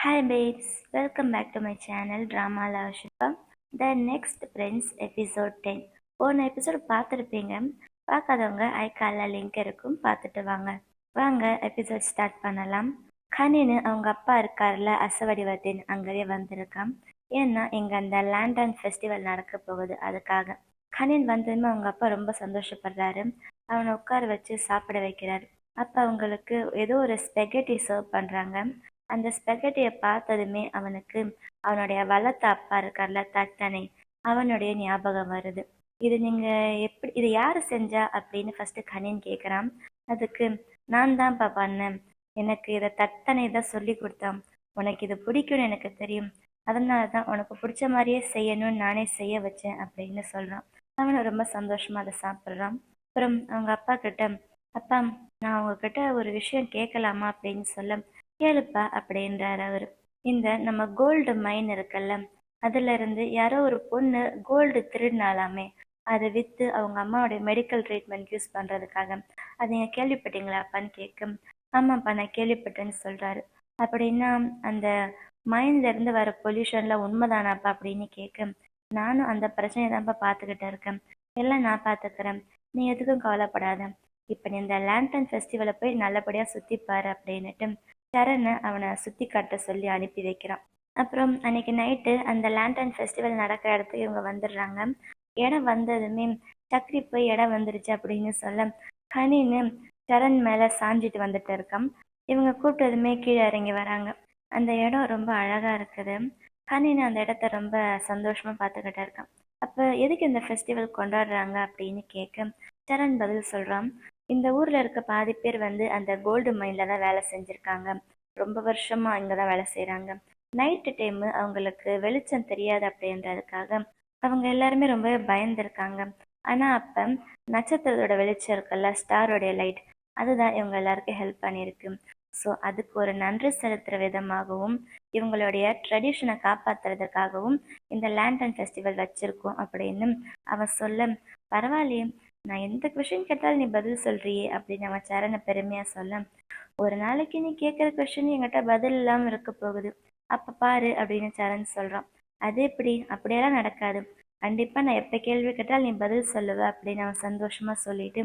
Hi babes, welcome back to my channel Drama Lavashika. The next Prince episode 10. போன episode பார்த்துருப்பீங்க. பார்க்காதவங்க ஐகால link இருக்கும், பார்த்துட்டு வாங்க. வாங்க எபிசோட் ஸ்டார்ட் பண்ணலாம். கனின்னு அவங்க அப்பா இருக்கார்ல அசவடிவத்தின் அங்கேயே வந்திருக்கான். ஏன்னா இங்க அந்த லேண்டன் ஃபெஸ்டிவல் நடக்க போகுது, அதுக்காக. கனின் வந்ததுமே அவங்க அப்பா ரொம்ப சந்தோஷப்படுறாரு. அவனை உட்கார வச்சு சாப்பிட வைக்கிறாரு. அப்போ அவங்களுக்கு ஏதோ ஒரு ஸ்பெகட்டி சர்வ் பண்றாங்க. அந்த ஸ்பெகட்டியை பார்த்ததுமே அவனுக்கு அவனுடைய வளர்த்த அப்பா இருக்கார்ல தட்டனை, அவனுடைய ஞாபகம் வருது. இது நீங்க எப்படி, இது யாரு செஞ்சா அப்படின்னு ஃபர்ஸ்ட் கனின் கேட்குறான். அதுக்கு நான் தான்ப்பா பண்ணேன், எனக்கு இதை தட்டனை தான் சொல்லி கொடுத்தான், உனக்கு இது பிடிக்கும்னு எனக்கு தெரியும், அதனால தான் உனக்கு பிடிச்ச மாதிரியே செய்யணும்னு நானே செய்ய வச்சேன் அப்படின்னு சொல்றான். அவனை ரொம்ப சந்தோஷமா அதை சாப்பிட்றான். அப்புறம் அவங்க அப்பா கிட்ட, அப்பா நான் உங்ககிட்ட ஒரு விஷயம் கேட்கலாமா அப்படின்னு சொல்ல, கேளுப்பா அப்படின்றாரு அவரு. இந்த நம்ம கோல்டு மைன் இருக்குல்ல, அதுல இருந்து யாரோ ஒரு பொண்ணு கோல்டு திருடினாலாமே, அதை வித்து அவங்க அம்மாவுடைய மெடிக்கல் ட்ரீட்மெண்ட் யூஸ் பண்றதுக்காக. அது நீங்க கேள்விப்பட்டீங்களாப்பான்னு கேட்க, ஆமாப்பா நான் கேள்விப்பட்டேன்னு சொல்றாரு. அப்படின்னா அந்த மைண்ட்ல இருந்து வர பொல்யூஷன்ல உண்மைதானாப்பா அப்படின்னு கேட்க, நானும் அந்த பிரச்சனையை தான்ப்பா பார்த்துக்கிட்டு இருக்கேன், எல்லாம் நான் பார்த்துக்கிறேன், நீ எதுக்கும் கவலைப்படாத, இப்ப நீ இந்த லேண்டன் ஃபெஸ்டிவலை போய் நல்லபடியா சுத்திப்பாரு அப்படின்னுட்டு சரணை அவனை சுத்தி காட்ட சொல்லி அனுப்பி வைக்கிறான். அப்புறம் அன்னைக்கு நைட்டு அந்த லேண்டன் ஃபெஸ்டிவல் நடக்கிற இடத்துக்கு இவங்க வந்துடுறாங்க. இடம் வந்ததுமே சக்ரி போய் இடம் வந்துருச்சு அப்படின்னு சொல்ல, கனின்னு சரண் மேல சாஞ்சிட்டு வந்துட்டு இருக்கான். இவங்க கூப்பிட்டதுமே கீழே இறங்கி வராங்க. அந்த இடம் ரொம்ப அழகா இருக்குது. கனின்னு அந்த இடத்த ரொம்ப சந்தோஷமா பார்த்துக்கிட்டு இருக்கான். அப்ப எதுக்கு இந்த ஃபெஸ்டிவல் கொண்டாடுறாங்க அப்படின்னு கேட்க சரண் பதில் சொல்றான். இந்த ஊர்ல இருக்க பாதி பேர் அந்த கோல்டு மைன்ல தான் வேலை செஞ்சிருக்காங்க, ரொம்ப வருஷமா இங்கதான் வேலை செய்யறாங்க. நைட்டு டைம் அவங்களுக்கு வெளிச்சம் தெரியாது அப்படின்றதுக்காக அவங்க எல்லாருமே ரொம்ப பயந்துருக்காங்க. ஆனா அப்ப நட்சத்திரத்தோட வெளிச்சம் இருக்குல்ல, ஸ்டாரோடைய லைட், அதுதான் இவங்க எல்லாருக்கும் ஹெல்ப் பண்ணியிருக்கு. ஸோ அதுக்கு ஒரு நன்றி செலுத்துற விதமாகவும் இவங்களுடைய ட்ரெடிஷனை காப்பாத்துறதுக்காகவும் இந்த லேண்டன் ஃபெஸ்டிவல் வச்சிருக்கோம் அப்படின்னு அவன் சொல்ல, பரவாயில்லையே, நான் எந்த கொஷின் கேட்டாலும் நீ பதில் சொல்றியே அப்படின்னு அவன் சரண பெருமையா சொல்ல, ஒரு நாளைக்கு நீ கேட்குற கொஷின் என்கிட்ட பதில் இல்லாமல் இருக்க போகுது, அப்ப பாரு அப்படின்னு சரண் சொல்றான். அது எப்படி, அப்படியெல்லாம் நடக்காது, கண்டிப்பா நான் எப்ப கேள்வி கேட்டால் நீ பதில் சொல்லுவ அப்படின்னு அவன் சந்தோஷமா சொல்லிட்டு,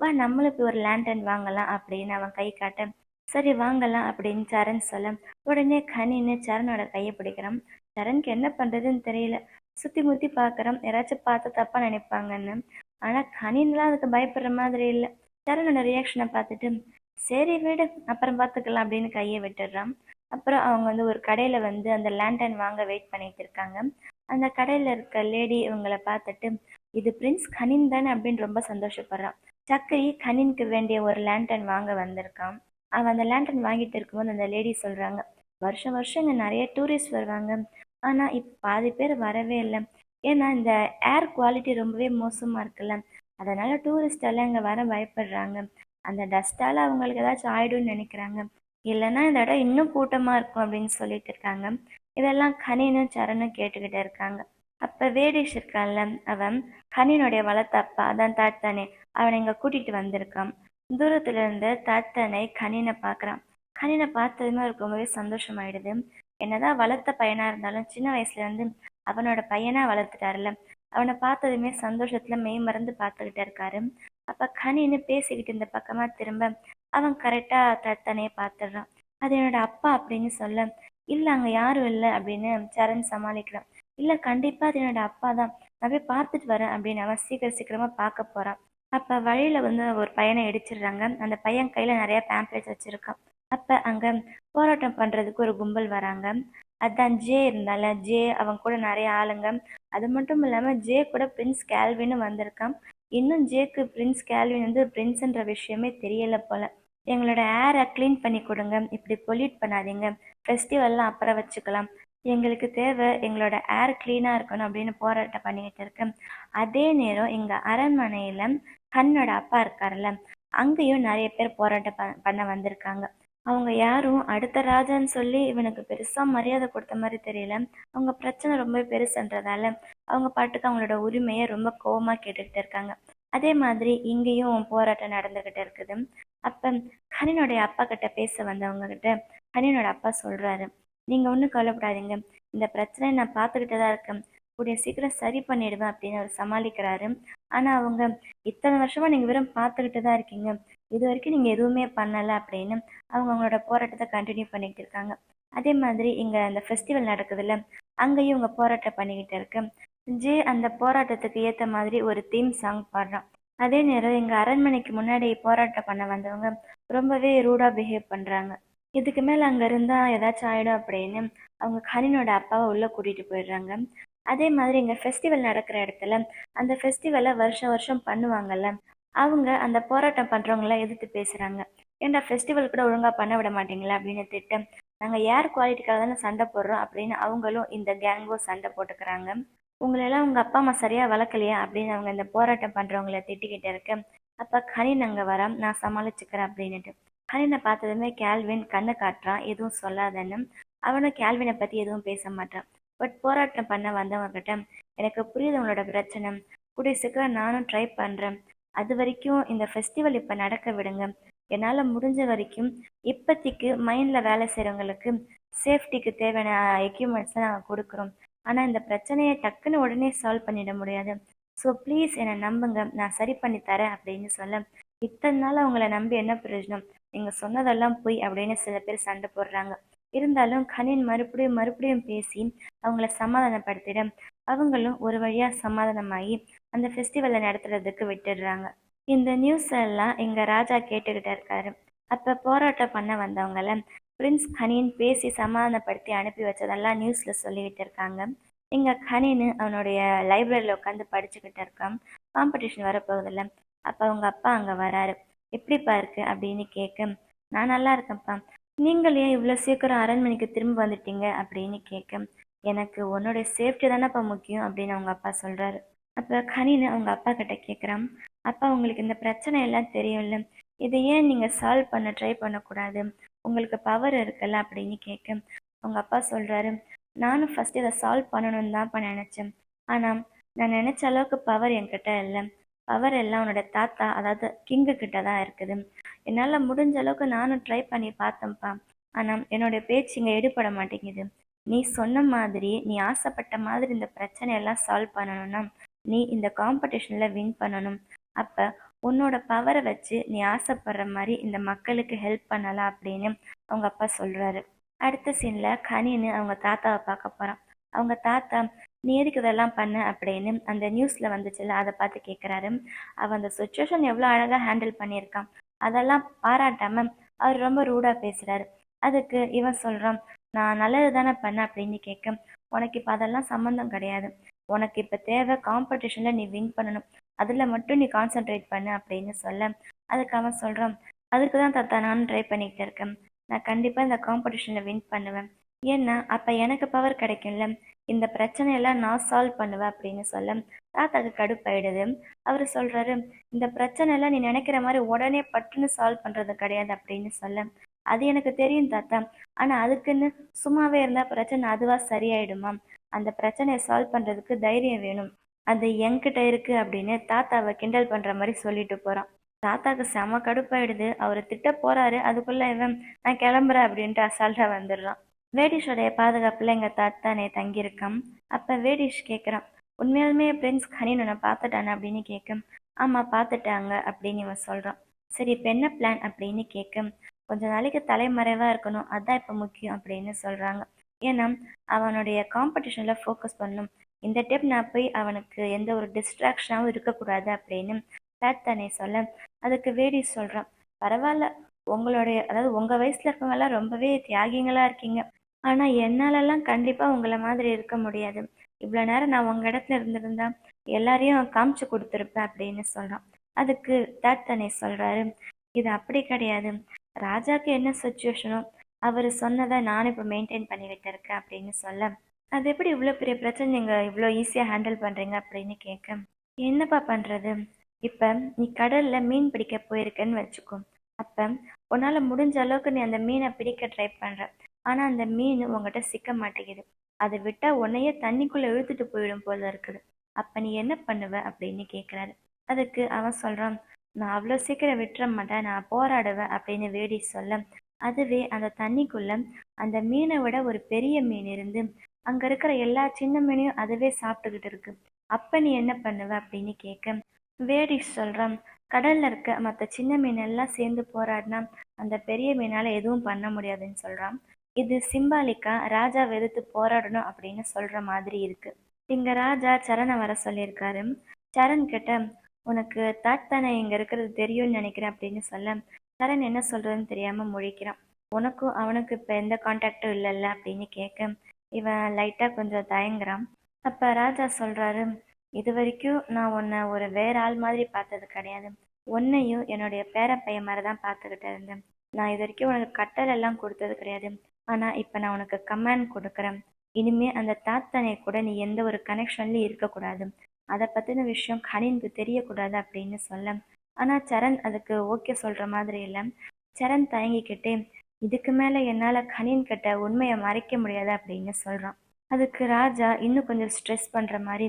வா நம்மளுக்கு ஒரு லேண்டன் வாங்கலாம் அப்படின்னு அவன் கை காட்ட, சரி வாங்கலாம் அப்படின்னு சரண் சொல்ல, உடனே கனின்னு சரணோட கையை பிடிக்கிறான். சரணுக்கு என்ன பண்றதுன்னு தெரியல, சுத்தி முத்தி பாக்குறான், யாராச்சும் பார்த்து தப்பா நினைப்பாங்கன்னு. ஆனா கனின்லாம் அதுக்கு பயப்படுற மாதிரி இல்லை. சரணோட ரியாக்ஷனை பார்த்துட்டு, சரி விடு அப்புறம் பார்த்துக்கலாம் அப்படின்னு கையை விட்டுடுறான். அப்புறம் அவங்க ஒரு கடையில அந்த லேண்டன் வாங்க வெயிட் பண்ணிட்டு இருக்காங்க. அந்த கடையில இருக்க லேடி இவங்களை பார்த்துட்டு, இது பிரின்ஸ் கனின் தானே அப்படின்னு ரொம்ப சந்தோஷப்படுறான். சக்கரி கனினுக்கு வேண்டிய ஒரு லேண்டன் வாங்க வந்திருக்கான். அவன் அந்த லேண்டன் வாங்கிட்டு இருக்கும்போது அந்த லேடி சொல்றாங்க, வருஷம் வருஷம் இங்க நிறைய டூரிஸ்ட் வருவாங்க, ஆனா இப்ப பாதி பேர் வரவே இல்லை, ஏன்னா இந்த ஏர் குவாலிட்டி ரொம்பவே மோசமா இருக்குல்ல, அதனால டூரிஸ்ட் எல்லாம் இங்க வர பயப்படுறாங்க, அந்த டஸ்டால அவங்களுக்கு ஏதாச்சும் ஆயிடும்னு நினைக்கிறாங்க, இல்லைன்னா இந்த இடம் இன்னும் கூட்டமா இருக்கும் அப்படின்னு சொல்லிட்டு இருக்காங்க. இதெல்லாம் கனினும் சரணும் கேட்டுக்கிட்டு இருக்காங்க. அப்ப வேடிஷ் இருக்கான்ல, அவன் கனினுடைய வளர்த்த அப்பா அதான் தாத்தானே, அவனை இங்க கூட்டிட்டு வந்திருக்கான். தூரத்துல இருந்து தாத்தானை கனினை பாக்குறான். கனினை பார்த்ததுமே அவருக்கு ரொம்பவே சந்தோஷமாயிடுது. என்னதான் வளர்த்த பையனா இருந்தாலும் சின்ன வயசுல அவனோட பையனா வளர்த்துட்டாருல, அவனை பார்த்ததுமே சந்தோஷத்துல மெய் மறந்து பார்த்துக்கிட்டு இருக்காரு. அப்ப கனின்னு பேசிக்கிட்டு இந்த பக்கமா திரும்ப அவன் கரெக்டா தத்தனையே பார்த்துடுறான். அது என்னோட அப்பா அப்படின்னு சொல்ல, இல்ல அங்க யாரும் இல்லை அப்படின்னு சரண் சமாளிக்கிறான். இல்ல கண்டிப்பா அது என்னோட அப்பா தான், நான் போய் பார்த்துட்டு வரேன் அப்படின்னு அவன் சீக்கிரமா பார்க்க போறான். அப்ப வழியில ஒரு பையனை இடிச்சிடுறாங்க. அந்த பையன் கையில நிறைய பேம்ப்ளெட்ஸ் வச்சிருக்கான். அப்ப அங்க போராட்டம் பண்றதுக்கு ஒரு கும்பல் வராங்க. அதான் ஜே இருந்தால, ஜே அவன் கூட நிறைய ஆளுங்க. அது மட்டும் இல்லாம ஜே கூட பிரின்ஸ் கேல்வின்னு வந்திருக்கான். இன்னும் ஜேக்கு பிரின்ஸ் கேல்வின் பிரின்ஸ்ன்ற விஷயமே தெரியல போல. எங்களோட ஏரை க்ளீன் பண்ணி கொடுங்க, இப்படி பொல்யூட் பண்ணாதீங்க, ஃபெஸ்டிவல்லாம் அப்புறம் வச்சுக்கலாம், எங்களுக்கு தேவை எங்களோட ஏர் கிளீனா இருக்கணும் அப்படின்னு போராட்டம் பண்ணிக்கிட்டு இருக்கேன். அதே நேரம் இங்க அரண்மனையில கண்ணோட அப்பா இருக்காருல்ல, அங்கேயும் நிறைய பேர் போராட்டம் பண்ண வந்திருக்காங்க. அவங்க யாரும் அடுத்த ராஜான்னு சொல்லி இவனுக்கு பெருசா மரியாதை கொடுத்த மாதிரி தெரியல. அவங்க பிரச்சனை ரொம்ப பெருசுன்றதால அவங்க பாட்டுக்கு அவங்களோட உரிமையை ரொம்ப கோவமா கேட்டுக்கிட்டு இருக்காங்க. அதே மாதிரி இங்கேயும் போராட்டம் நடந்துகிட்டு இருக்குது. அப்ப கனினுடைய அப்பா கிட்ட பேச வந்தவங்க கிட்ட கனினோட அப்பா சொல்றாரு, நீங்கள் ஒன்றும் கவலைப்படாதீங்க, இந்த பிரச்சனையை நான் பார்த்துக்கிட்டு தான் இருக்கேன், கூடிய சீக்கிரம் சரி பண்ணிடுவேன் அப்படின்னு அவர் சமாளிக்கிறாரு. ஆனால் அவங்க, இத்தனை வருஷமாக நீங்கள் வெறும் பார்த்துக்கிட்டு தான் இருக்கீங்க, இது வரைக்கும் நீங்கள் எதுவுமே பண்ணலை அப்படின்னு அவங்க அவங்களோட போராட்டத்தை கண்டினியூ பண்ணிக்கிட்டு இருக்காங்க. அதே மாதிரி இங்கே அந்த ஃபெஸ்டிவல் நடக்குதுல்ல, அங்கேயும் இவங்க போராட்டம் பண்ணிக்கிட்டு இருக்கு. அந்த போராட்டத்துக்கு ஏற்ற மாதிரி ஒரு தீம் சாங் பாடுறான். அதே நேரம் எங்க அரண்மனைக்கு முன்னாடி போராட்டம் பண்ண வந்தவங்க ரொம்பவே ரூடா பிஹேவ் பண்றாங்க. இதுக்கு மேல அங்க இருந்தா ஏதாச்சும் ஆயிடும் அப்படின்னு அவங்க கனினோட அப்பாவை உள்ள கூட்டிட்டு போயிடுறாங்க. அதே மாதிரி இங்க ஃபெஸ்டிவல் நடக்கிற இடத்துல அந்த ஃபெஸ்டிவலை வருஷம் வருஷம் பண்ணுவாங்கல்ல, அவங்க அந்த போராட்டம் பண்றவங்கள எதிர்த்து பேசுறாங்க. ஏன்டா ஃபெஸ்டிவல் கூட ஒழுங்கா பண்ண விட மாட்டீங்களா அப்படின்னு திட்டம். நாங்க ஏர் குவாலிட்டிக்காக தானே சண்டை போடுறோம் அப்படின்னு அவங்களும் இந்த கேங்கோ சண்டை போட்டுக்கிறாங்க. உங்களெல்லாம் உங்க அப்பா அம்மா சரியா வளர்க்கலையா அப்படின்னு அவங்க இந்த போராட்டம் பண்றவங்கள திட்டிக்கிட்டு இருக்க. அப்ப கனின் அங்க வரான், நான் சமாளிச்சுக்கிறேன் அப்படின்னுட்டு. கனினை பார்த்ததுமே கேல்வின் கண்ணை காட்டுறான், எதுவும் சொல்லாதன்னு. அவனும் கேல்வினை பத்தி எதுவும் பேச மாட்டான். பட் போராட்டம் பண்ண வந்தவங்க கிட்ட, எனக்கு புரியுது உங்களோட பிரச்சனை, கூடிய சீக்கிரம் நானும் ட்ரை பண்றேன், அது வரைக்கும் இந்த ஃபெஸ்டிவல் இப்ப நடக்க விடுங்க, என்னால முடிஞ்ச வரைக்கும் இப்போதைக்கு மைண்ட்ல வேலை செய்யறவங்களுக்கு சேஃப்டிக்கு தேவையான எக்யூப்மெண்ட்ஸை நாங்கள் கொடுக்குறோம், ஆனால் இந்த பிரச்சனையை டக்குன்னு உடனே சால்வ் பண்ணிட முடியாது, ஸோ ப்ளீஸ் என்னை நம்புங்க, நான் சரி பண்ணி தரேன் அப்படின்னு சொல்ல. இத்தனை நாள் அவங்கள நம்பி என்ன பிரயோஜனம், நீங்கள் சொன்னதெல்லாம் போய் அப்படின்னு சில பேர் சண்டை போடுறாங்க. இருந்தாலும் கனின் மறுபடியும் மறுபடியும் பேசி அவங்கள சமாதானப்படுத்திட அவங்களும் ஒரு வழியாக சமாதானமாகி அந்த ஃபெஸ்டிவலை நடத்துறதுக்கு விட்டுடுறாங்க. இந்த நியூஸ் எல்லாம் எங்க ராஜா கேட்டுக்கிட்டு இருக்காரு. அப்ப போராட்டம் பண்ண வந்தவங்கள பிரின்ஸ் கனின் பேசி சமாதானப்படுத்தி அனுப்பி வச்சதெல்லாம் நியூஸ்ல சொல்லிக்கிட்டு இருக்காங்க. இங்க கனின் அவனுடைய லைப்ரரியில உட்காந்து படிச்சுக்கிட்டு இருக்கான். காம்படிஷன் வரப்போகுதுல்ல, அப்ப அவங்க அப்பா அங்க வராரு. எப்படிப்பா இருக்கு அப்படின்னு கேட்க, நான் நல்லா இருக்கேன்ப்பா, நீங்கள் ஏன் இவ்வளவு சீக்கிரம் அரண்மனைக்கு திரும்ப வந்துட்டீங்க அப்படின்னு கேட்க, எனக்கு உன்னுடைய சேஃப்டி தானேப்பா முக்கியம் அப்படின்னு அவங்க அப்பா சொல்றாரு. அப்ப கனின் அவங்க அப்பா கிட்ட கேட்குறான், அப்பா உங்களுக்கு இந்த பிரச்சனை எல்லாம் தெரியும்ல, இதை ஏன் நீங்கள் சால்வ் பண்ண ட்ரை பண்ணக்கூடாது, உங்களுக்கு பவர் இருக்குல்ல அப்படின்னு கேட்க, அவங்க அப்பா சொல்கிறாரு, நானும் ஃபஸ்ட் இதை சால்வ் பண்ணணும்னு தான்ப்பா நினச்சேன், ஆனால் நான் நினச்ச அளவுக்கு பவர் என்கிட்ட இல்லை, பவர் எல்லாம் உன்னோட தாத்தா அதாவது கிங்கு கிட்ட தான் இருக்குது, என்னால் முடிஞ்ச அளவுக்கு நானும் ட்ரை பண்ணி பார்த்தேன்ப்பா, ஆனால் என்னுடைய பேச்சு இங்கே எடுபட மாட்டேங்குது, நீ சொன்ன மாதிரி நீ ஆசைப்பட்ட மாதிரி இந்த பிரச்சனையெல்லாம் சால்வ் பண்ணணும்னா நீ இந்த காம்படிஷனில் வின் பண்ணணும், அப்போ உன்னோட பவரை வச்சு நீ ஆசைப்படுற மாதிரி இந்த மக்களுக்கு ஹெல்ப் பண்ணலாம் அப்படின்னு அவங்க அப்பா சொல்கிறாரு. அடுத்த சீனில் கனின்னு அவங்க தாத்தாவை பார்க்க போகிறான். அவங்க தாத்தா, நீ எதுக்கு இதெல்லாம் பண்ண அப்படின்னு அந்த நியூஸில் வந்துச்சுல்ல அதை பார்த்து கேட்குறாரு. அவன் அந்த சுச்சுவேஷன் எவ்வளோ அழகாக ஹேண்டில் பண்ணியிருக்கான், அதெல்லாம் பாராட்டாம அவர் ரொம்ப ரூடாக பேசுகிறாரு. அதுக்கு இவன் சொல்கிறான், நான் நல்லது தானே பண்ணேன் அப்படின்னு கேட்க, உனக்கு இப்போ அதெல்லாம் சம்மந்தம் கிடையாது, உனக்கு இப்போ தேவை காம்படிஷனில் நீ வின் பண்ணணும், அதில் மட்டும் நீ கான்சென்ட்ரேட் பண்ணு அப்படின்னு சொல்ல. அதுக்கு அவன் சொல்கிறான், அதுக்கு தான் தாத்தா நானும் ட்ரை பண்ணிக்கிட்டு இருக்கேன், நான் கண்டிப்பாக இந்த காம்படிஷனில் வின் பண்ணுவேன், ஏன்னா அப்போ எனக்கு பவர் கிடைக்கும்ல, இந்த பிரச்சனையெல்லாம் நான் சால்வ் பண்ணுவேன் அப்படின்னு சொல்ல. தாத்தாக்கு கடுப்பாயிடுது. அவர் சொல்கிறாரு, இந்த பிரச்சனையெல்லாம் நீ நினைக்கிற மாதிரி உடனே பட்டுன்னு சால்வ் பண்ணுறது கிடையாது அப்படின்னு சொல்ல. அது எனக்கு தெரியும் தாத்தா, ஆனால் அதுக்குன்னு சும்மாவே இருந்தால் பிரச்சனை அதுவாக சரியாயிடுமா, அந்த பிரச்சனையை சால்வ் பண்ணுறதுக்கு தைரியம் வேணும், அது என்கிட்ட இருக்கு அப்படின்னு தாத்தாவை கிண்டல் பண்ணுற மாதிரி சொல்லிட்டு போகிறான். தாத்தாக்கு செம கடுப்பாயிடுது. அவர் திட்ட போறாரு, அதுக்குள்ள இவன் நான் கிளம்புறேன் அப்படின்ட்டு அசால்ட்டா வந்துடுறான். வேடிஷோடைய பாதுகாப்புல எங்க தாத்தானே தங்கியிருக்கான். அப்ப வேடிஷ் கேட்குறான், உண்மையாலுமே பிரின்ஸ் கனின் உன்னை பார்த்துட்டானே அப்படின்னு கேட்க, ஆமா பார்த்துட்டாங்க அப்படின்னு இவன் சொல்றான். சரி இப்போ என்ன பிளான் அப்படின்னு கேட்க, கொஞ்ச நாளைக்கு தலைமறைவா இருக்கணும், அதான் இப்போ முக்கியம் அப்படின்னு சொல்றாங்க. ஏன்னா அவனுடைய காம்படிஷன்ல ஃபோக்கஸ் பண்ணணும், இந்த டைப் நான் போய் அவனுக்கு எந்த ஒரு டிஸ்ட்ராக்ஷனாகவும் இருக்கக்கூடாது அப்படின்னு தானே சொல்ல. அதுக்கு வேடி சொல்றான், பரவாயில்ல, உங்களுடைய அதாவது உங்க வயசுல இருக்கவங்க எல்லாம் ரொம்பவே தியாகிங்களா இருக்கீங்க, ஆனா என்னாலெல்லாம் கண்டிப்பா உங்களை மாதிரி இருக்க முடியாது, இவ்வளவு நேரம் நான் உங்க இடத்துல இருந்திருந்தா எல்லாரையும் காமிச்சு கொடுத்துருப்பேன் அப்படின்னு சொல்றான். அதுக்கு தானே சொல்றாரு, இது அப்படி கிடையாது, ராஜாக்கு என்ன சுச்சுவேஷனோ அவர் சொன்னதை நானும் இப்போ மெயின்டைன் பண்ணிக்கிட்டு இருக்கேன் அப்படின்னு சொல்ல. அது எப்படி இவ்வளோ பெரிய பிரச்சனை நீங்கள் இவ்வளோ ஈஸியாக ஹேண்டில் பண்ணுறீங்க அப்படின்னு கேட்க, என்னப்பா பண்ணுறது, இப்போ நீ கடலில் மீன் பிடிக்க போயிருக்கேன்னு வச்சுக்கோ, அப்போ உன்னால் முடிஞ்ச அளவுக்கு நீ அந்த மீனை பிடிக்க ட்ரை பண்ணுற, ஆனால் அந்த மீன் உங்ககிட்ட சிக்க மாட்டேங்குது, அதை விட்டால் உன்னையே தண்ணிக்குள்ளே இழுத்துட்டு போயிடும் போல இருக்குது, அப்போ நீ என்ன பண்ணுவ அப்படின்னு கேட்குறாரு. அதுக்கு அவன் சொல்கிறான், நான் அவ்வளோ சீக்கிரம் விட்டுற மாட்டேன், நான் போராடுவேன் அப்படின்னு வேடி சொல்ல. அதுவே அந்த தண்ணிக்குள்ள அந்த மீனை விட ஒரு பெரிய மீன் இருந்து அங்க இருக்கிற எல்லா சின்ன மீனையும் அதுவே சாப்பிட்டுக்கிட்டு இருக்கு. அப்ப நீ என்ன பண்ணுவ அப்படின்னு கேட்க, வேடிஷ் சொல்றான், கடல்ல இருக்க மற்ற சின்ன மீன் எல்லாம் சேர்ந்து போராடினா அந்த பெரிய மீனால எதுவும் பண்ண முடியாதுன்னு சொல்றான். இது சிம்பாலிக்கா ராஜா எதிர்த்து போராடணும் அப்படின்னு சொல்ற மாதிரி இருக்கு. இங்க ராஜா சரணை வர சொல்லியிருக்காரு. சரண் கிட்ட, உனக்கு தாட்தானே இங்க இருக்கிறது தெரியும்னு நினைக்கிறேன் அப்படின்னு சொல்ல, சரண் என்ன சொல்றதுன்னு தெரியாம முழிக்கிறான். உனக்கும் அவனுக்கு இப்ப எந்த கான்டாக்டும் இல்லைல்ல அப்படின்னு கேட்க, இவன் லைட்டா கொஞ்சம் தயங்குறான். அப்ப ராஜா சொல்றாரு, இது வரைக்கும் நான் உன்னை ஒரு வேற ஆள் மாதிரி பார்த்தது கிடையாது. உன்னையும் என்னுடைய பேர பையன் மாதிரி தான் பார்த்துக்கிட்டு இருந்தேன். நான் இது வரைக்கும் உனக்கு கட்டளை எல்லாம் கொடுத்தது கிடையாது. ஆனா இப்ப நான் உனக்கு கமாண்ட் கொடுக்குறேன். இனிமே அந்த தாத்தனை கூட நீ எந்த ஒரு கனெக்ஷன்லயும் இருக்கக்கூடாது. அதை பத்தின விஷயம் கனினுக்கு தெரியக்கூடாது அப்படின்னு சொல்ல, ஆனா சரண் அதுக்கு ஓகே சொல்ற மாதிரி இல்லை. சரண் தயங்கிக்கிட்டே, இதுக்கு மேல என்னால கனின் கிட்ட உண்மையை மறைக்க முடியாது அப்படின்னு சொல்றான். அதுக்கு ராஜா இன்னும் கொஞ்சம் ஸ்ட்ரெஸ் பண்ற மாதிரி,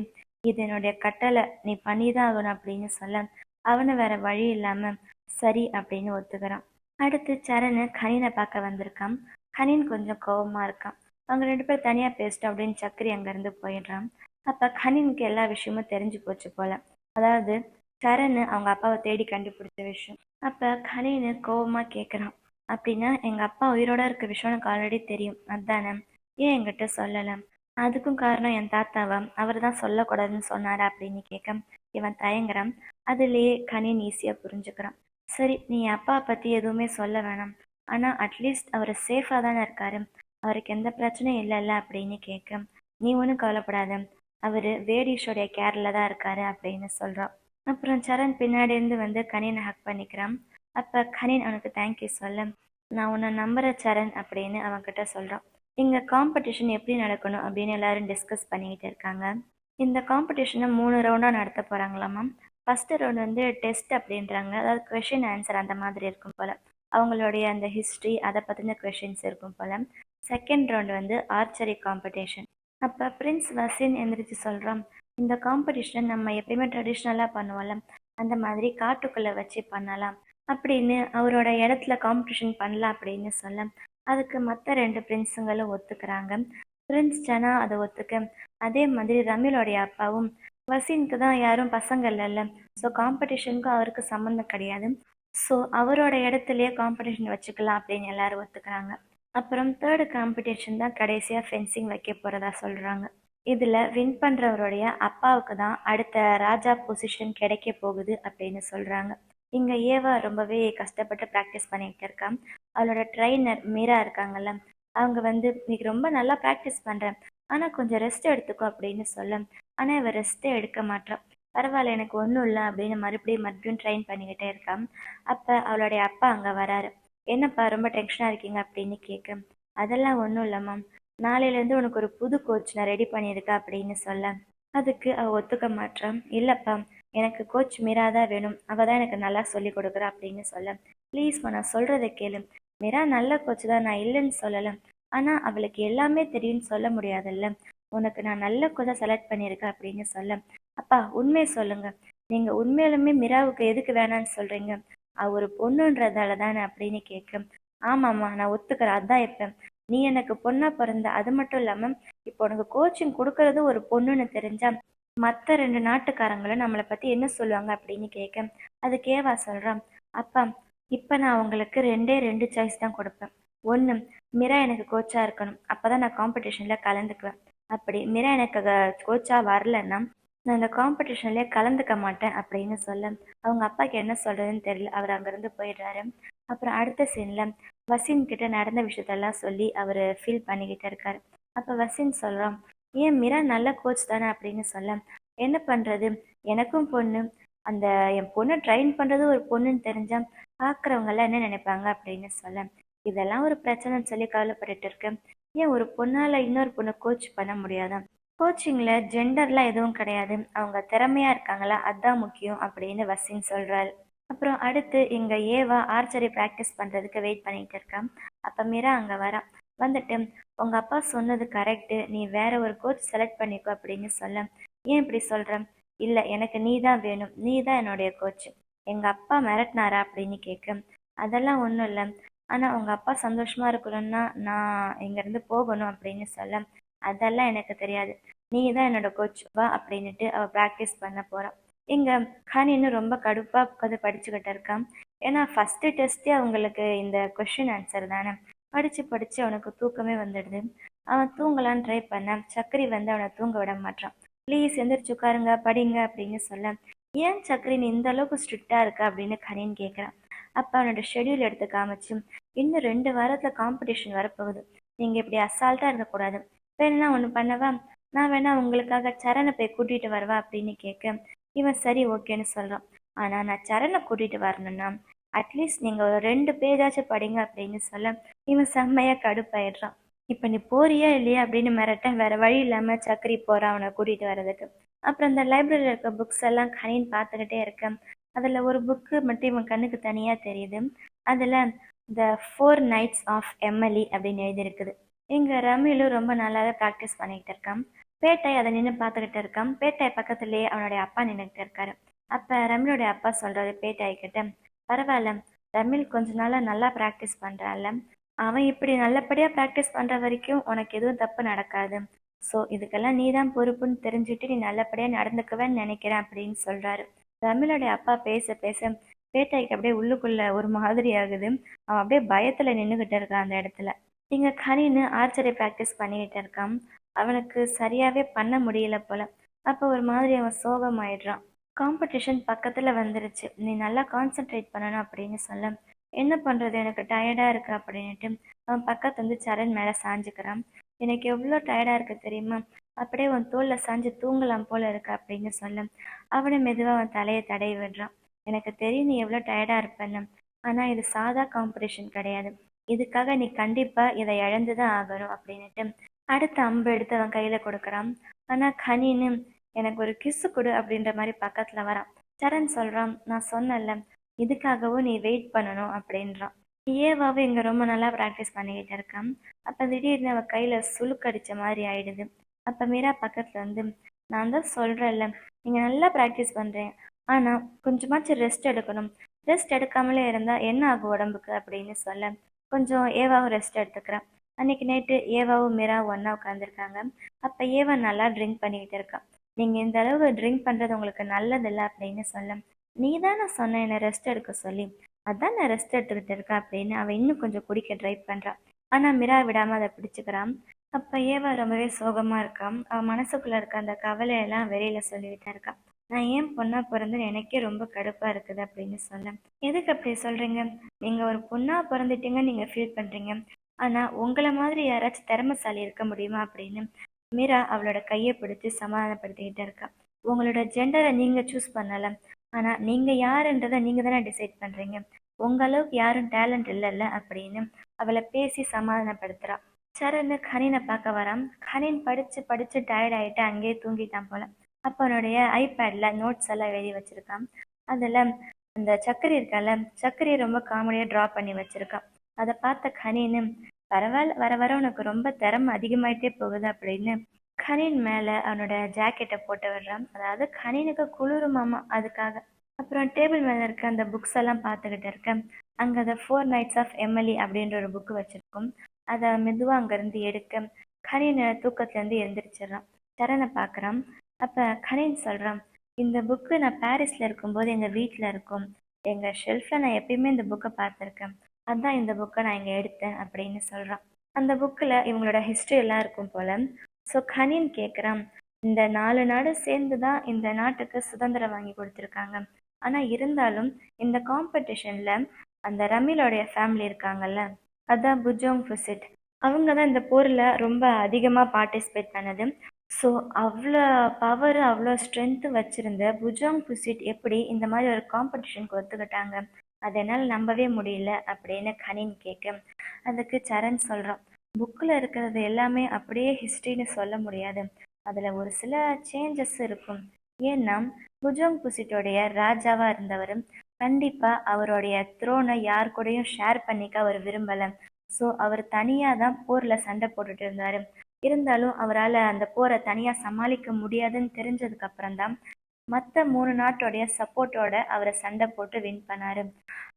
இது என்னுடைய கட்டளை, நீ பண்ணிதான் ஆகணும் அப்படின்னு சொல்ல, அவனை வேற வழி இல்லாம சரி அப்படின்னு ஒத்துக்கிறான். அடுத்து சரண் கனினை பார்க்க வந்திருக்கான். கனின் கொஞ்சம் கோவமா இருக்கான். அவங்க ரெண்டு பேரும் தனியா பேசிட்டோம் அப்படின்னு சக்கரி அங்கிருந்து போயிடுறான். அப்ப கனினுக்கு எல்லா விஷயமும் தெரிஞ்சு போச்சு போல. அதாவது சரண் அவங்க அப்பாவை தேடி கண்டுபிடிச்ச விஷயம். அப்ப கனின்னு கோவமா கேக்குறான், அப்படின்னா எங்க அப்பா உயிரோட இருக்க விஷயம் எனக்கு ஆல்ரெடி தெரியும் அதானே, ஏன் என்கிட்ட சொல்லல? அதுக்கும் காரணம் என் தாத்தாவா, அவர் தான் சொல்லக்கூடாதுன்னு சொன்னாரு அப்படின்னு கேட்க இவன் தயங்குறான். அதுலயே கனின் ஈஸியா புரிஞ்சுக்கிறான். சரி, நீ என் அப்பாவை பத்தி எதுவுமே சொல்ல வேணாம், ஆனா அட்லீஸ்ட் அவர் சேஃபா தானே இருக்காரு, அவருக்கு எந்த பிரச்சனையும் இல்லைல்ல அப்படின்னு கேட்க, நீ ஒன்றும் கவலைப்படாத, அவரு வேடிஷோடைய கேர்ல தான் இருக்காரு அப்படின்னு சொல்றான். அப்புறம் சரண் பின்னாடி இருந்து வந்து கனினை ஹக் பண்ணிக்கிறான். அப்ப கனின் அவனுக்கு தேங்க்யூ சொல்ல, நான் உன்னை நம்புற சரண் அப்படின்னு அவன் கிட்ட சொல்றான். இங்க காம்படிஷன் எப்படி நடக்கணும் அப்படின்னு எல்லாரும் டிஸ்கஸ் பண்ணிக்கிட்டு இருக்காங்க. இந்த காம்படிஷனை 3 ரவுண்டா நடத்த போறாங்களாமா. ஃபர்ஸ்ட் ரவுண்ட் வந்து டெஸ்ட் அப்படின்றாங்க, அதாவது கொஷின் ஆன்சர் அந்த மாதிரி இருக்கும் போல. அவங்களுடைய அந்த ஹிஸ்ட்ரி அதை பத்தின கொஷின்ஸ் இருக்கும் போல. செகண்ட் ரவுண்ட் வந்து ஆர்ச்சரி காம்படிஷன். அப்ப பிரின்ஸ் வசின் எந்திரிச்சு சொல்றான், இந்த காம்படிஷன் நம்ம எப்பயுமே ட்ரெடிஷ்னலா பண்ணுவோம்ல, அந்த மாதிரி காட்டுக்குள்ள வச்சு பண்ணலாம் அப்படின்னு அவரோட இடத்துல காம்படிஷன் பண்ணலாம் அப்படின்னு சொல்ல, அதுக்கு மற்ற 2 பிரின்ஸுங்களும் ஒத்துக்கிறாங்க. பிரின்ஸ் ஜனா அதை ஒத்துக்க, அதே மாதிரி ரமிலோடைய அப்பாவும், வசீனுக்கு தான் யாரும் பசங்க இல்லைல்ல, ஸோ காம்படிஷனுக்கும் அவருக்கு சம்மந்தம் கிடையாது, ஸோ அவரோட இடத்துலயே காம்படிஷன் வச்சுக்கலாம் அப்படின்னு எல்லாரும் ஒத்துக்கிறாங்க. அப்புறம் தேர்டு காம்படிஷன் தான் கடைசியா ஃபென்சிங் வைக்க போறதா சொல்றாங்க. இதுல வின் பண்றவருடைய அப்பாவுக்கு தான் அடுத்த ராஜா பொசிஷன் கிடைக்க போகுது அப்படின்னு சொல்றாங்க. இங்க ஏவா ரொம்பவே கஷ்டப்பட்டு ப்ராக்டிஸ் பண்ணிட்டு இருக்கா. அவளோட ட்ரைனர் மீரா இருக்காங்கல்ல, அவங்க வந்து இன்னைக்கு ரொம்ப நல்லா ப்ராக்டிஸ் பண்றேன், ஆனா கொஞ்சம் ரெஸ்ட் எடுத்துக்கோ அப்படின்னு சொல்ல, ஆனா இவ ரெஸ்டே எடுக்க மாட்டான். பரவாயில்ல, எனக்கு ஒன்றும் இல்லை அப்படின்னு மறுபடியும் மறுபடியும் ட்ரைன் பண்ணிக்கிட்டே இருக்கான். அப்ப அவளுடைய அப்பா அங்க வராரு. என்னப்பா ரொம்ப டென்ஷனா இருக்கீங்க அப்படின்னு கேட்க, அதெல்லாம் ஒன்றும் இல்லைம்மா, நாளையிலேருந்து உனக்கு ஒரு புது கோச் நான் ரெடி பண்ணியிருக்கேன் அப்படின்னு சொல்ல, அதுக்கு அவ ஒத்துக்க மாட்டான். இல்லப்பா, எனக்கு கோச் மீரா தான் வேணும், அவ தான் எனக்கு நல்லா சொல்லி கொடுக்குறா அப்படின்னு சொல்ல, ப்ளீஸ்மா நான் சொல்றதை கேளு, மீரா நல்ல கோச் தான், நான் இல்லைன்னு சொல்லலை, ஆனா அவளுக்கு எல்லாமே தெரியும்னு சொல்ல முடியாதுல்ல, உனக்கு நான் நல்ல கோச்சா செலக்ட் பண்ணியிருக்கேன் அப்படின்னு சொல்ல, அப்பா உண்மையை சொல்லுங்க, நீங்க உண்மையிலுமே மீராவுக்கு எதுக்கு வேணான்னு சொல்றீங்க, அவ ஒரு பொண்ணுன்றதால தானே அப்படின்னு கேட்க, ஆமாம்மா நான் ஒத்துக்கிறேன், அதான் இப்ப நீ எனக்கு பொண்ணா பிறந்த, அது மட்டும் இல்லாம இப்போ உனக்கு கோச்சிங் கொடுக்கறது ஒரு பொண்ணுன்னு தெரிஞ்சா மற்ற 2 நாட்டுக்காரங்களும் நம்மளை பத்தி என்ன சொல்லுவாங்க அப்படின்னு கேட்க, அது கேவா சொல்றான், அப்பா இப்ப நான் உங்களுக்கு 2 சாய்ஸ் தான் கொடுப்பேன். ஒண்ணு, மீரா எனக்கு கோச்சா இருக்கணும், அப்பதான் நான் காம்படிஷன்ல கலந்துக்குவேன். அப்படி மீரா எனக்கு கோச்சா வரலன்னா நான் இந்த காம்படிஷன்லயே கலந்துக்க மாட்டேன் அப்படின்னு சொல்ல, அவங்க அப்பாக்கு என்ன சொல்றதுன்னு தெரியல, அவர் அங்கிருந்து போயிடுறாரு. அப்புறம் அடுத்த சீன்ல வசீன் கிட்ட நடந்த விஷயத்தெல்லாம் சொல்லி அவர் ஃபீல் பண்ணிக்கிட்டு இருக்காரு. அப்ப வசீன் சொல்றான், ஏன் மீரா நல்ல கோச் தானே அப்படின்னு சொல்ல, என்ன பண்றது, எனக்கும் பொண்ணு, அந்த என் பொண்ணை ட்ரைன் பண்றது ஒரு பொண்ணுன்னு தெரிஞ்சா பாக்குறவங்க எல்லாம் என்ன நினைப்பாங்க அப்படின்னு சொல்ல, இதெல்லாம் ஒரு பிரச்சனைன்னு சொல்லி கவலைப்பட்டுட்டு இருக்கேன், ஏன் ஒரு பொண்ணால இன்னொரு பொண்ணு கோச் பண்ண முடியாதா, கோச்சிங்ல ஜெண்டர்லாம் எதுவும் கிடையாது, அவங்க திறமையா இருக்காங்களா அதான் முக்கியம் அப்படின்னு வசீன் சொல்றாரு. அப்புறம் அடுத்து இங்க ஏவா ஆர்ச்சரி ப்ராக்டிஸ் பண்றதுக்கு வெயிட் பண்ணிட்டு இருக்கான். அப்ப மீரா அங்க வரா. வந்துட்டு, உங்க அப்பா சொன்னது கரெக்டு, நீ வேற ஒரு கோச் செலக்ட் பண்ணிக்கோ அப்படின்னு சொல்ல, ஏன் இப்படி சொல்ற, இல்ல எனக்கு நீ தான் வேணும், நீ தான் என்னுடைய கோச், எங்க அப்பா மிரட்டினாரா அப்படின்னு கேட்க, அதெல்லாம் ஒன்றும் இல்லை, ஆனால் உங்கள் அப்பா சந்தோஷமாக இருக்கணும்னா நான் இங்கேருந்து போகணும் அப்படின்னு சொல்ல, அதெல்லாம் எனக்கு தெரியாது, நீ தான் என்னோட கோச் வா அப்படின்னுட்டு அவள் ப்ராக்டிஸ் பண்ண போகிறான். இங்கே ஹனின்னு ரொம்ப கடுப்பாக உட்காந்து படிச்சுக்கிட்டு இருக்கான். ஏன்னா ஃபஸ்ட்டு டெஸ்ட்டே அவங்களுக்கு இந்த கொஷின் ஆன்சர் தானே. படித்து படித்து அவனுக்கு தூக்கமே வந்துடுது. அவன் தூங்கலான்னு ட்ரை பண்ண, சக்கரி வந்து அவனை தூங்க விட மாட்டான். ப்ளீஸ் எந்திரிச்சு உட்காருங்க படிங்க அப்படின்னு சொல்ல, ஏன் சக்கரி நீ இந்த அளவுக்கு ஸ்ட்ரிக்டாக இருக்க அப்படின்னு கனின்னு கேட்குறான். அப்போ அவனோட ஷெட்யூல் எடுத்து காமிச்சு, இன்னும் 2 வாரத்தில் காம்படிஷன் வரப்போகுது, நீங்கள் இப்படி அசால்ட்டாக இருக்கக்கூடாது, வேணா ஒன்று பண்ணவா, நான் வேணா உங்களுக்காக சரணை போய் கூட்டிகிட்டு வரவா அப்படின்னு கேட்க, இவன் சரி ஓகேன்னு சொல்கிறான். ஆனால் நான் சரணை கூட்டிகிட்டு வரணும்னா அட்லீஸ்ட் நீங்கள் ஒரு 2 பேஜாச்சும் படிங்க அப்படின்னு சொல்ல, இவன் செம்மையாக கடுப்பாயிடுறான். இப்போ நீ போறியா இல்லையா அப்படின்னு மிரட்ட, வேற வழி இல்லாமல் சக்கரி போகிறான் அவனை கூட்டிகிட்டு வர்றதுக்கு. அப்புறம் இந்த லைப்ரரியில் இருக்க புக்ஸ் எல்லாம் கனின்னு பார்த்துக்கிட்டே இருக்கேன். அதில் ஒரு புக்கு மட்டும் இவன் கண்ணுக்கு தனியாக தெரியுது. அதில் த 4 Nights ஆஃப் எம்எல்இ அப்படின்னு எழுதியிருக்குது. இங்கே ரமிலும் ரொம்ப நல்லாவே ப்ராக்டிஸ் பண்ணிக்கிட்டு இருக்கான். பேட்டை அதை நின்று பார்த்துக்கிட்டு இருக்கான். பேட்டை பக்கத்துலேயே அவனுடைய அப்பா நின்றுக்கிட்டு இருக்காரு. அப்போ ரமிலுடைய அப்பா சொல்கிறாரு பேட்டாய் கிட்ட, பரவாயில்ல, ரமில் கொஞ்ச நாளாக நல்லா ப்ராக்டிஸ் பண்ணுறான்ல, அவன் இப்படி நல்லபடியாக ப்ராக்டிஸ் பண்ணுற வரைக்கும் உனக்கு எதுவும் தப்பு நடக்காது. ஸோ இதுக்கெல்லாம் நீ தான் பொறுப்புன்னு தெரிஞ்சுட்டு நீ நல்லபடியாக நடந்துக்குவேன்னு நினைக்கிறேன் அப்படின்னு சொல்கிறாரு. ரமிலோடைய அப்பா பேச பேச பேட்டாய்க்கு அப்படியே உள்ளுக்குள்ள ஒரு மாதிரி ஆகுது. அவன் அப்படியே பயத்தில் நின்றுக்கிட்டு இருக்கான் அந்த இடத்துல. இங்கே கனின்னு ஆர்ச்சரி ப்ராக்டிஸ் பண்ணிக்கிட்டு இருக்கான். அவனுக்கு சரியாகவே பண்ண முடியல போல. அப்போ ஒரு மாதிரி அவன் சோகமாயிடுறான். காம்படிஷன் பக்கத்தில் வந்துருச்சு, நீ நல்லா கான்சென்ட்ரேட் பண்ணணும் அப்படின்னு சொல்ல, என்ன பண்ணுறது எனக்கு டயர்டாக இருக்கு அப்படின்ட்டு அவன் பக்கத்து வந்து சரண் மேலே சாஞ்சுக்கிறான். எனக்கு எவ்வளோ டயர்டாக இருக்கு தெரியுமா, அப்படியே உன் தோளில் சாஞ்சு தூங்கலாம் போல இருக்கு அப்படின்னு சொல்ல, அவனை மெதுவாக அவன் தலையை தடவி விடுறான். எனக்கு தெரியும் நீ எவ்வளோ டயர்டாக இருப்பேன்னு, ஆனால் இது சாதா காம்படிஷன் கிடையாது, இதுக்காக நீ கண்டிப்பாக இதை இழந்து தான் ஆகணும் அப்படின்னுட்டு அடுத்த அம்பு எடுத்து அவன் கையில் கொடுக்குறான். ஆனால் கனின்னு எனக்கு ஒரு கிஸ்ஸு கொடு அப்படின்ற மாதிரி பக்கத்தில் வரான். சரண் சொல்கிறான், நான் சொன்னல இதுக்காகவும் நீ வெயிட் பண்ணணும் அப்படின்றான். ஏவாவும் இங்கே ரொம்ப நல்லா ப்ராக்டிஸ் பண்ணிக்கிட்டு இருக்கான். அப்போ திடீர்னு அவள் கையில் சுளுக்கடித்த மாதிரி ஆயிடுது. அப்போ மீரா பக்கத்தில் வந்து, நான் தான் சொல்கிறேன்ல நீங்கள் நல்லா ப்ராக்டிஸ் பண்ணுறேன், ஆனால் கொஞ்சமாச்சும் ரெஸ்ட் எடுக்கணும், ரெஸ்ட் எடுக்காமலே இருந்தால் என்ன ஆகும் உடம்புக்கு அப்படின்னு சொல்ல, கொஞ்சம் ஏவாவும் ரெஸ்ட் எடுத்துக்கிறான். அன்னைக்கு நைட்டு ஏவாவும் மீரா ஒன்றா உட்காந்துருக்காங்க. அப்போ ஏவா நல்லா ட்ரிங்க் பண்ணிக்கிட்டு இருக்கான். நீங்கள் இந்த அளவு ட்ரிங்க் பண்ணுறது உங்களுக்கு நல்லதில்லை அப்படின்னு சொல்ல, நீ தானே சொன்ன என்னை ரெஸ்ட் எடுக்க சொல்லி, அதான் நான் ரெஸ்ட் எடுத்துக்கிட்டு இருக்கேன் அப்படின்னு அவன் இன்னும் கொஞ்சம் குடிக்க ட்ரை பண்ணுறான். ஆனால் மிரா விடாமல் அதை பிடிச்சிக்கிறான். அப்போ ஏவா ரொம்பவே சோகமாக இருக்கான். அவன் மனசுக்குள்ளே இருக்க அந்த கவலையெல்லாம் வெளியில் சொல்லிக்கிட்டே இருக்கான். நான் ஏன் பொண்ணாக பிறந்துன்னு எனக்கே ரொம்ப கடுப்பாக இருக்குது அப்படின்னு சொல்ல, எதுக்கு அப்படி சொல்கிறீங்க, நீங்கள் ஒரு பொண்ணாக பிறந்துட்டீங்கன்னு நீங்கள் ஃபீல் பண்ணுறீங்க, ஆனால் உங்களை மாதிரி யாராச்சும் திறமைசாலி இருக்க முடியுமா அப்படின்னு மீரா அவளோட கையை பிடிச்சி சமாதானப்படுத்திக்கிட்டே இருக்கா. உங்களோட ஜெண்டரை நீங்கள் சூஸ் பண்ணலை, ஆனால் நீங்கள் யாருன்றதை நீங்கள் தானே டிசைட் பண்ணுறீங்க, உங்கள் அளவுக்கு யாரும் டேலண்ட் இல்லைல்ல அப்படின்னு அவளை பேசி சமாதானப்படுத்துகிறா. சரண் கனினை பார்க்க வரான். கனின் படித்து படித்து டயர்ட் ஆகிட்டு அங்கேயே தூங்கிட்டான் போல. அப்போ அவனுடைய ஐபேடில் நோட்ஸ் எல்லாம் எழுதி வச்சுருக்கான். அதில் அந்த சக்கரி இருக்கால, சக்கரியை ரொம்ப காமெடியாக ட்ரா பண்ணி வச்சுருக்கான். அதை பார்த்த கனின்னு, பரவாயில்ல, வர வர உனக்கு ரொம்ப திறமை அதிகமாயிட்டே போகுது அப்படின்னு கனின் மேலே அவனோட ஜாக்கெட்டை போட்டு விடுறான். அதாவது கனினுக்கு குளிருமாமா அதுக்காக. அப்புறம் டேபிள் மேலே இருக்க அந்த புக்ஸ் எல்லாம் பார்த்துக்கிட்டு இருக்கேன். அங்கே அந்த 4 Nights ஆஃப் எம்எல்இ அப்படின்ற ஒரு புக்கு வச்சுருக்கோம். அதை மெதுவாக அங்கேருந்து எடுக்க கனின் தூக்கத்துலேருந்து எழுந்திரிச்சிடுறான். சரணை பார்க்குறான். அப்போ கனின் சொல்கிறான், இந்த புக்கு நான் பாரிஸில் இருக்கும்போது எங்கள் வீட்டில் இருக்கும், எங்கள் ஷெல்ஃபில் நான் எப்பயுமே இந்த புக்கை பார்த்துருக்கேன், அதான் இந்த புக்கை நான் இங்கே எடுத்தேன் அப்படின்னு சொல்கிறான். அந்த புக்கில் இவங்களோட ஹிஸ்ட்ரி எல்லாம் இருக்கும் போல். ஸோ கனின் கேட்குறான், இந்த 4 நாடு சேர்ந்து தான் இந்த நாட்டுக்கு சுதந்திரம் வாங்கி கொடுத்துருக்காங்க, ஆனால் இருந்தாலும் இந்த காம்படிஷனில் அந்த ரமிலோடைய ஃபேமிலி இருக்காங்கல்ல, அதான் புஜோங் ஃபுசிட், அவங்க தான் இந்த போரில் ரொம்ப அதிகமாக பார்ட்டிசிபேட் பண்ணது. ஸோ அவ்வளோ பவர் அவ்வளோ ஸ்ட்ரென்த்து வச்சுருந்த புஜோங் ஃபுசிட் எப்படி இந்த மாதிரி ஒரு காம்படிஷனுக்கு ஒத்துக்கிட்டாங்க, அதை என்னால் நம்பவே முடியல அப்படின்னு கனின் கேட்க, அதுக்கு சரண் சொல்கிறான், புக்கில் இருக்கிறது எல்லாமே அப்படியே ஹிஸ்ட்ரின்னு சொல்ல முடியாது, அதில் ஒரு சில சேஞ்சஸ் இருக்கும். ஏன்னா புஜோங் புசிட்டோடைய ராஜாவாக இருந்தவர் கண்டிப்பாக அவருடைய த்ரோனை யார் கூடயும் ஷேர் பண்ணிக்க அவர் விரும்பலை. ஸோ அவர் தனியாக தான் போரில் சண்டை போட்டுட்டு இருந்தார். இருந்தாலும் அவரால் அந்த போரை தனியாக சமாளிக்க முடியாதுன்னு தெரிஞ்சதுக்கு அப்புறம்தான் மற்ற 3 நாட்டோடைய சப்போர்ட்டோட அவரை சண்டை போட்டு வின் பண்ணாரு.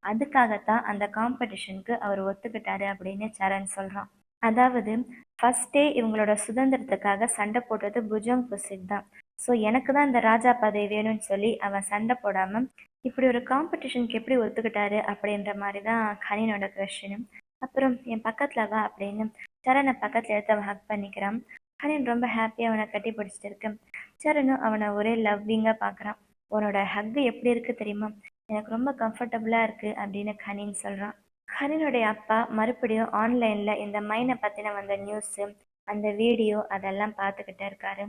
அதுக்காகத்தான் அந்த காம்படிஷனுக்கு அவர் ஒத்துக்கிட்டாரு அப்படின்னு சரண் சொல்றான். அதாவது ஃபர்ஸ்டே இவங்களோட சுதந்திரத்துக்காக சண்டை போட்டது புஜங் புசித் தான். ஸோ எனக்கு தான் இந்த ராஜா பதவி வேணும்னு சொல்லி அவன் சண்டை போடாம இப்படி ஒரு காம்படிஷனுக்கு எப்படி ஒத்துக்கிட்டாரு அப்படின்ற மாதிரி தான் கனினோட கொஸ்டின். அப்புறம் என் பக்கத்துல வா அப்படின்னு சரணை பக்கத்துல எடுத்து அவன் ஹக் பண்ணிக்கிறான். கனின் ரொம்ப ஹாப்பியா அவனை கட்டி பிடிச்சிட்டு இருக்கேன். சரணும் அவனை ஒரே லவ்விங்கா பாக்குறான். உன்னோட ஹக் எப்படி இருக்கு தெரியுமா, எனக்கு ரொம்ப கம்ஃபர்டபுளா இருக்கு அப்படின்னு கனின் சொல்றான். கனினுடைய அப்பா மறுபடியும் ஆன்லைன்ல இந்த மைனை பத்தின வந்த நியூஸ், அந்த வீடியோ அதெல்லாம் பார்த்துக்கிட்டே இருக்காரு.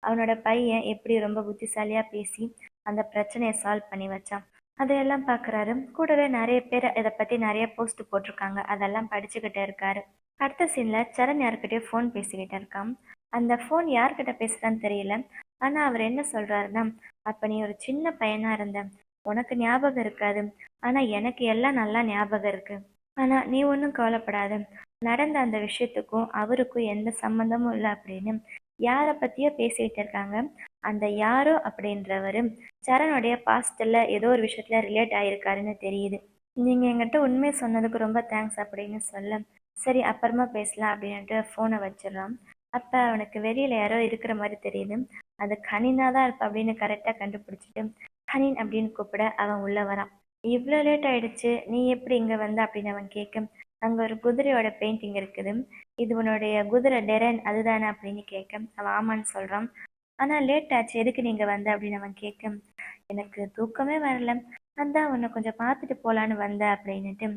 அவனோட பையன் எப்படி ரொம்ப புத்திசாலியா பேசி அந்த பிரச்சனையை சால்வ் பண்ணி வச்சான் அதையெல்லாம் பாக்குறாரு. கூடவே நிறைய பேர் இதை பத்தி நிறைய போஸ்ட் போட்டிருக்காங்க, அதெல்லாம் படிச்சுக்கிட்டே இருக்காரு. அடுத்த சீன்ல சரண் யார்கிட்டயோ ஃபோன் பேசிக்கிட்டு இருக்கான். அந்த ஃபோன் யார்கிட்ட பேசுறான்னு தெரியல. ஆனா அவர் என்ன சொல்றாருன்னா, அப்ப நீ ஒரு சின்ன பையனா இருந்த, உனக்கு ஞாபகம் இருக்காது, ஆனா எனக்கு எல்லாம் நல்லா ஞாபகம் இருக்கு. ஆனா நீ ஒன்றும் கவலைப்படாத, நடந்த அந்த விஷயத்துக்கும் அவருக்கும் எந்த சம்மந்தமும் இல்லை அப்படின்னு யாரை பத்தியோ பேசிக்கிட்டு இருக்காங்க. அந்த யாரோ அப்படின்றவரு சரணுடைய பாஸ்ட்ல ஏதோ ஒரு விஷயத்துல ரிலேட் ஆயிருக்காருன்னு தெரியுது. நீங்க என்கிட்ட உண்மையை சொன்னதுக்கு ரொம்ப தேங்க்ஸ் அப்படின்னு சொல்ல, சரி அப்புறமா பேசலாம் அப்படின்ட்டு போனை வச்சிடறான். அப்ப அவனுக்கு வெளியில யாரோ இருக்கிற மாதிரி தெரியுது. அது கனினா தான் இருப்ப அப்படின்னு கரெக்டா கண்டுபிடிச்சிட்டு கனின் அப்படின்னு கூப்பிட அவன் உள்ள வரான். இவ்வளோ லேட் ஆயிடுச்சு, நீ எப்படி இங்க வந்த அப்படின்னு அவன் கேட்க, அங்க ஒரு குதிரையோட பெயிண்டிங் இருக்குது, இது உன்னுடைய குதிரை டெரன் அதுதானே அப்படின்னு கேட்க அவன் ஆமான்னு சொல்றான். ஆனா லேட் ஆச்சு, எதுக்கு நீங்க வந்த அப்படின்னு அவன் கேட்க, எனக்கு தூக்கமே வரல, அதான் உன்னை கொஞ்சம் பார்த்துட்டு போலான்னு வந்த அப்படின்னுட்டு,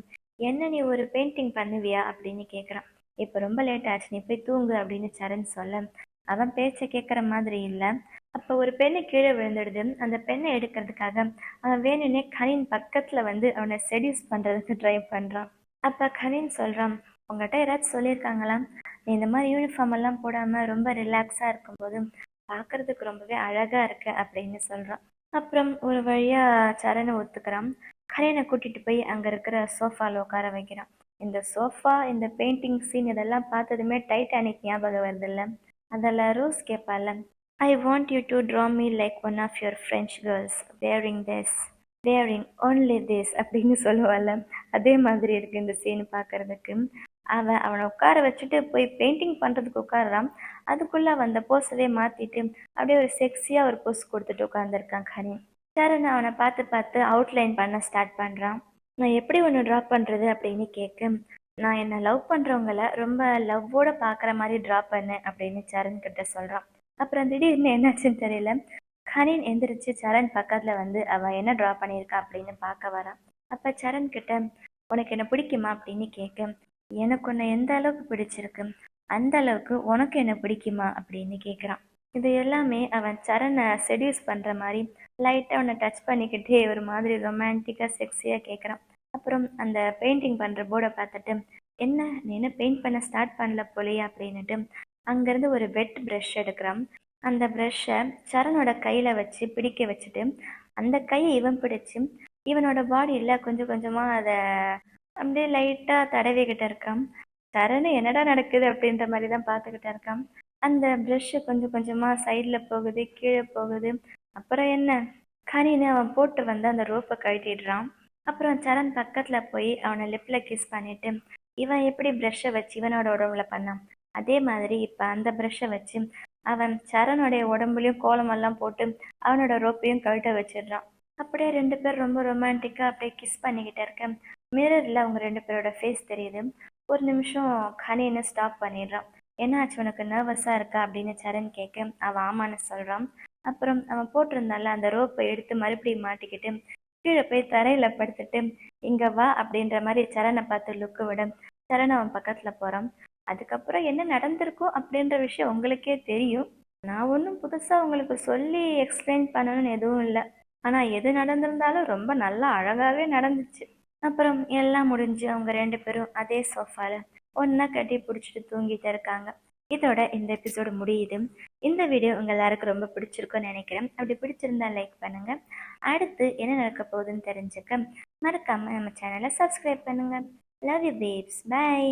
என்ன நீ ஒரு பெயிண்டிங் பண்ணுவியா அப்படின்னு கேட்குறான். இப்போ ரொம்ப லேட் ஆச்சு, நீ போய் தூங்கு அப்படின்னு சரண் சொல்ல அவன் பேச்சை கேட்குற மாதிரி இல்லை. அப்போ ஒரு பெண்ணு கீழே விழுந்துடுது. அந்த பெண்ணை எடுக்கிறதுக்காக அவன் வேணும்னே கனின் பக்கத்துல வந்து அவனை செடியூஸ் பண்றதுக்கு ட்ரை பண்றான். அப்ப கனின் சொல்றான், உங்ககிட்ட யாராச்சும் சொல்லியிருக்காங்களா, நீ இந்த மாதிரி யூனிஃபார்ம் எல்லாம் போடாம ரொம்ப ரிலாக்ஸா இருக்கும்போது பார்க்கறதுக்கு ரொம்பவே அழகா இருக்கு அப்படின்னு சொல்றான். அப்புறம் ஒரு வழியா சரணை ஒத்துக்கிறான். கனினை கூட்டிட்டு போய் அங்க இருக்கிற சோஃபால உட்கார வைக்கிறான். இந்த சோஃபா, இந்த பெயிண்டிங் சீன் இதெல்லாம் பார்த்ததுமே டைட்டானிக் ஞாபகம் வருது இல்ல. அதில் ரோஸ் கேட்பால, I want you to draw me like one of your French girls wearing only this அப்படின்னு சொல்லுவாள். அதே மாதிரி இருக்கு இந்த சீன் பார்க்கறதுக்கு. அவனை உட்கார வச்சுட்டு போய் பெயிண்டிங் பண்ணுறதுக்கு உட்காடுறான். அதுக்குள்ளே அவன் அந்த போஸவே மாற்றிட்டு அப்படியே ஒரு செக்ஸியாக ஒரு போஸ் கொடுத்துட்டு உட்காந்துருக்கான் கனி. சரண் அவனை பார்த்து பார்த்து அவுட்லைன் பண்ண ஸ்டார்ட் பண்ணுறான். நான் எப்படி ஒன்று ட்ரா பண்ணுறது அப்படின்னு கேட்க, நான் என்னை லவ் பண்ணுறவங்கள ரொம்ப லவ்வோட பார்க்குற மாதிரி ட்ரா பண்ணேன் அப்படின்னு சரண் கிட்ட சொல்கிறான். அப்புறம் திடீர்னு என்னாச்சுன்னு தெரியல, கனின் எந்திரிச்சு சரண் பக்கத்துல வந்து அவ என்ன ட்ரா பண்ணியிருக்கா அப்படின்னு பார்க்க வரான். அப்ப சரண் கிட்ட, உனக்கு என்ன பிடிக்குமா அப்படின்னு கேட்க, எனக்கு உன்னை எந்த அளவுக்கு பிடிச்சிருக்கு, அந்த அளவுக்கு உனக்கு என்ன பிடிக்குமா அப்படின்னு கேட்குறான். இது எல்லாமே அவன் சரணை செடியூஸ் பண்ற மாதிரி லைட்டா அவனை டச் பண்ணிக்கிட்டே ஒரு மாதிரி ரொமான்டிக்கா செக்ஸியா கேட்குறான். அப்புறம் அந்த பெயிண்டிங் பண்ற போர்டை பார்த்துட்டு, என்ன நீ என்ன பெயிண்ட் பண்ண ஸ்டார்ட் பண்ணல போலையா அப்படின்னுட்டு அங்கேருந்து ஒரு வெட் ப்ரஷ் எடுக்கிறான். அந்த ப்ரஷ்ஷை சரணோட கையில் வச்சு பிடிக்க வச்சுட்டு அந்த கையை இவன் பிடிச்சி இவனோட பாடியில் கொஞ்சம் கொஞ்சமாக அதை அப்படியே லைட்டாக தடவிக்கிட்டு இருக்கான். சரணு என்னடா நடக்குது அப்படின்ற மாதிரி தான் பார்த்துக்கிட்டு இருக்கான். அந்த ப்ரஷ்ஷு கொஞ்சம் கொஞ்சமாக சைடில் போகுது, கீழே போகுது. அப்புறம் என்ன, கனின்னு அவன் போட்டு வந்து அந்த ரோப்பை கழட்டிடுறான். அப்புறம் சரண் பக்கத்தில் போய் அவனை லிப்பில் கிஸ் பண்ணிட்டு, இவன் எப்படி ப்ரஷ்ஷை வச்சு இவனோட உடம்புல பண்ணான், அதே மாதிரி இப்போ அந்த ப்ரஷ்ஷை வச்சு அவன் சரணுடைய உடம்புலையும் கோலமெல்லாம் போட்டு அவனோட ரோப்பையும் கழட்ட வச்சிடுறான். அப்படியே 2 பேர் ரொம்ப ரொமான்டிக்காக அப்படியே கிஸ் பண்ணிக்கிட்டே இருக்க மிரரில் அவங்க 2 பேரோட ஃபேஸ் தெரியுது. ஒரு நிமிஷம் கனின்னு ஸ்டாப் பண்ணிடுறான். என்னாச்சு, உனக்கு நர்வஸாக இருக்கா அப்படின்னு சரண் கேட்க அவன் ஆமான்னு சொல்கிறான். அப்புறம் அவன் போட்டிருந்தால அந்த ரோப்பை எடுத்து மறுபடியும் மாட்டிக்கிட்டு கீழே போய் தரையில் படுத்துட்டு இங்கே வா அப்படின்ற மாதிரி சரணை பார்த்து லுக்கு விட சரண் அவன் பக்கத்தில் போகிறான். அதுக்கப்புறம் என்ன நடந்திருக்கும் அப்படின்ற விஷயம் உங்களுக்கே தெரியும். நான் ஒன்றும் புதுசாக உங்களுக்கு சொல்லி எக்ஸ்பிளைன் பண்ணணும்னு எதுவும் இல்லை. ஆனால் எது நடந்திருந்தாலும் ரொம்ப நல்லா அழகாகவே நடந்துச்சு. அப்புறம் எல்லாம் முடிஞ்சு அவங்க 2 பேரும் அதே சோஃபால ஒன்றா கட்டி பிடிச்சிட்டு தூங்கிட்டு இருக்காங்க. இதோட இந்த எபிசோடு முடியுது. இந்த வீடியோ உங்கள் எல்லாருக்கும் ரொம்ப பிடிச்சிருக்கும்னு நினைக்கிறேன். அப்படி பிடிச்சிருந்தா லைக் பண்ணுங்க. அடுத்து என்ன நடக்க போகுதுன்னு தெரிஞ்சுக்க மறக்காம நம்ம சேனலை சப்ஸ்கிரைப் பண்ணுங்க. Love you babes. பை.